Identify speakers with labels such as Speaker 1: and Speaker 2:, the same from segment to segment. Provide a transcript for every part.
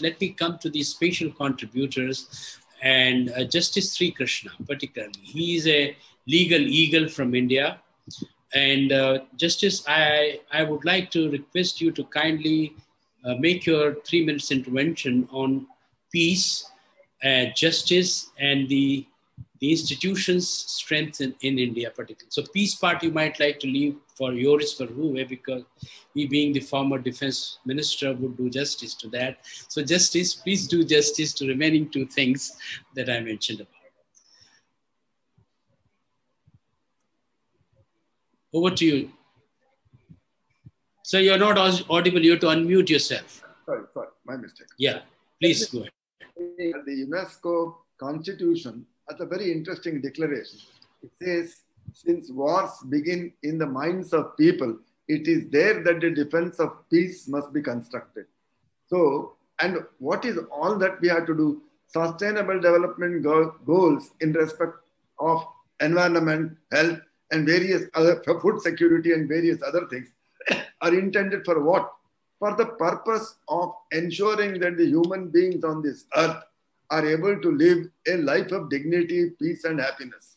Speaker 1: let me come to these special contributors and Justice Srikrishna particularly. He is a legal eagle from India. And Justice, I would like to request you to kindly make your 3 minutes intervention on peace, justice, and the institution's strength in India particularly. So peace part you might like to leave for Joris Verhoeven, because he being the former defense minister would do justice to that. So Justice, please do justice to remaining 2 things that I mentioned about. Over to you. So you're not audible, you have to unmute yourself.
Speaker 2: Sorry, my mistake.
Speaker 1: Yeah, please go ahead.
Speaker 2: The UNESCO Constitution has a very interesting declaration. It says, since wars begin in the minds of people, it is there that the defense of peace must be constructed. So, and what is all that we have to do? Sustainable development goals in respect of environment, health, and various other, food security and various other things are intended for what? For the purpose of ensuring that the human beings on this earth are able to live a life of dignity, peace, and happiness.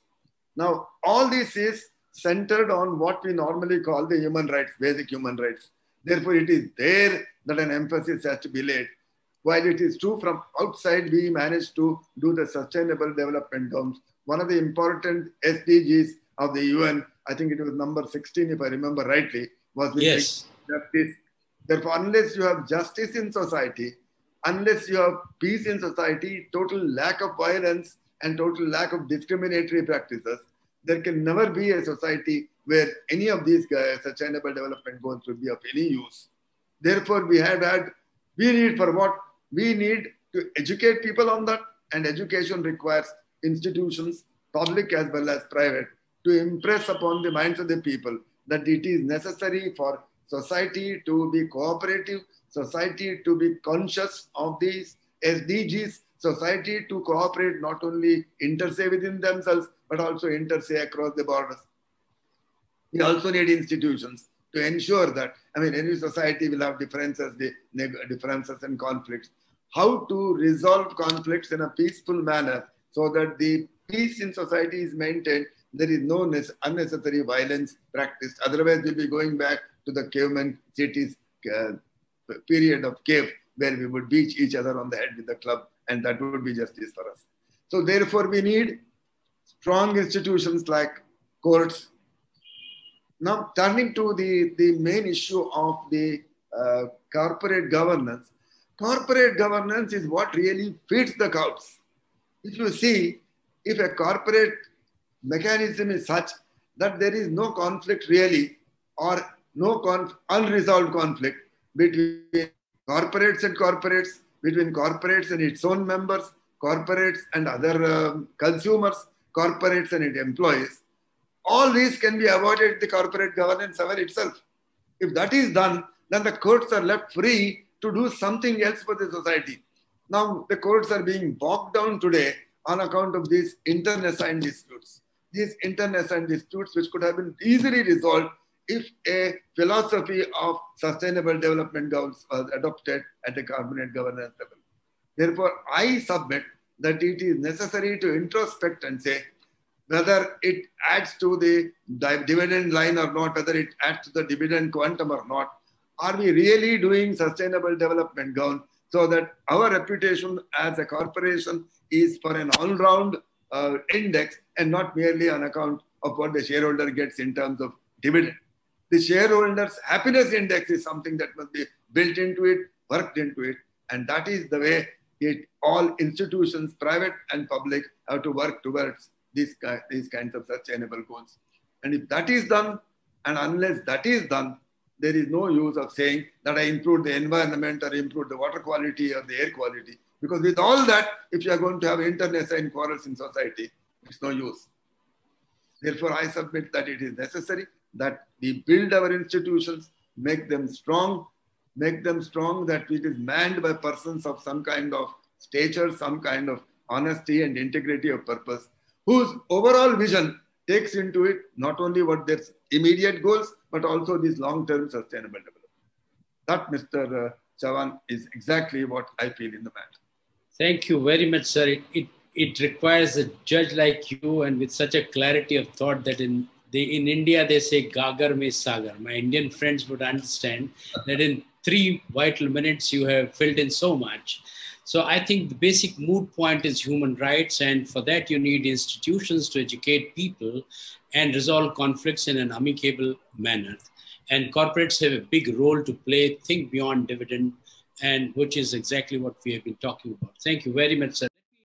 Speaker 2: Now, all this is centered on what we normally call the human rights, basic human rights. Therefore, it is there that an emphasis has to be laid. While it is true from outside, we managed to do the sustainable development goals. One of the important SDGs of the UN, I think it was number 16, if I remember rightly, was
Speaker 1: yes.
Speaker 2: Justice. Therefore, unless you have justice in society, unless you have peace in society, total lack of violence and total lack of discriminatory practices, there can never be a society where any of these sustainable development goals will be of any use. Therefore, we need for what? We need to educate people on that, and education requires institutions, public as well as private, to impress upon the minds of the people that it is necessary for society to be cooperative, society to be conscious of these SDGs, society to cooperate, not only inter-se within themselves, but also inter-se across the borders. We also need institutions to ensure that, I mean, any society will have differences and conflicts. How to resolve conflicts in a peaceful manner so that the peace in society is maintained. There is no unnecessary violence practiced. Otherwise, we'll be going back to the caveman cities period of cave, where we would beat each other on the head with the club, and that would be justice for us. So therefore, we need strong institutions like courts. Now, turning to the main issue of the corporate governance. Corporate governance is what really feeds the cows. If you see, if a corporate mechanism is such that there is no conflict really, or no unresolved conflict between corporates and corporates, between corporates and its own members, corporates and other consumers, corporates and its employees, all these can be avoided in the corporate governance itself. If that is done, then the courts are left free to do something else for the society. Now, the courts are being bogged down today on account of these internecine disputes. These internecine disputes, which could have been easily resolved if a philosophy of sustainable development goals was adopted at the corporate governance level. Therefore, I submit that it is necessary to introspect and say whether it adds to the dividend line or not, whether it adds to the dividend quantum or not. Are we really doing sustainable development goals so that our reputation as a corporation is for an all-round index and not merely on account of what the shareholder gets in terms of dividend? The shareholders' happiness index is something that must be built into it, worked into it, and that is the way all institutions, private and public, have to work towards these kinds of sustainable goals. And if that is done, and unless that is done, there is no use of saying that I improved the environment or improved the water quality or the air quality. Because with all that, if you are going to have internecine quarrels in society, it's no use. Therefore, I submit that it is necessary that we build our institutions, make them strong that it is manned by persons of some kind of stature, some kind of honesty and integrity of purpose, whose overall vision takes into it not only what their immediate goals, but also these long-term sustainable development. That, Mr. Chouhan is exactly what I feel in the matter.
Speaker 1: Thank you very much, sir. It requires a judge like you and with such a clarity of thought that in India they say Gagar mein Sagar. My Indian friends would understand that in 3 vital minutes you have filled in so much. So I think the basic moot point is human rights, and for that you need institutions to educate people and resolve conflicts in an amicable manner. And corporates have a big role to play. Think beyond dividend, and which is exactly what we have been talking about. Thank you very much, sir.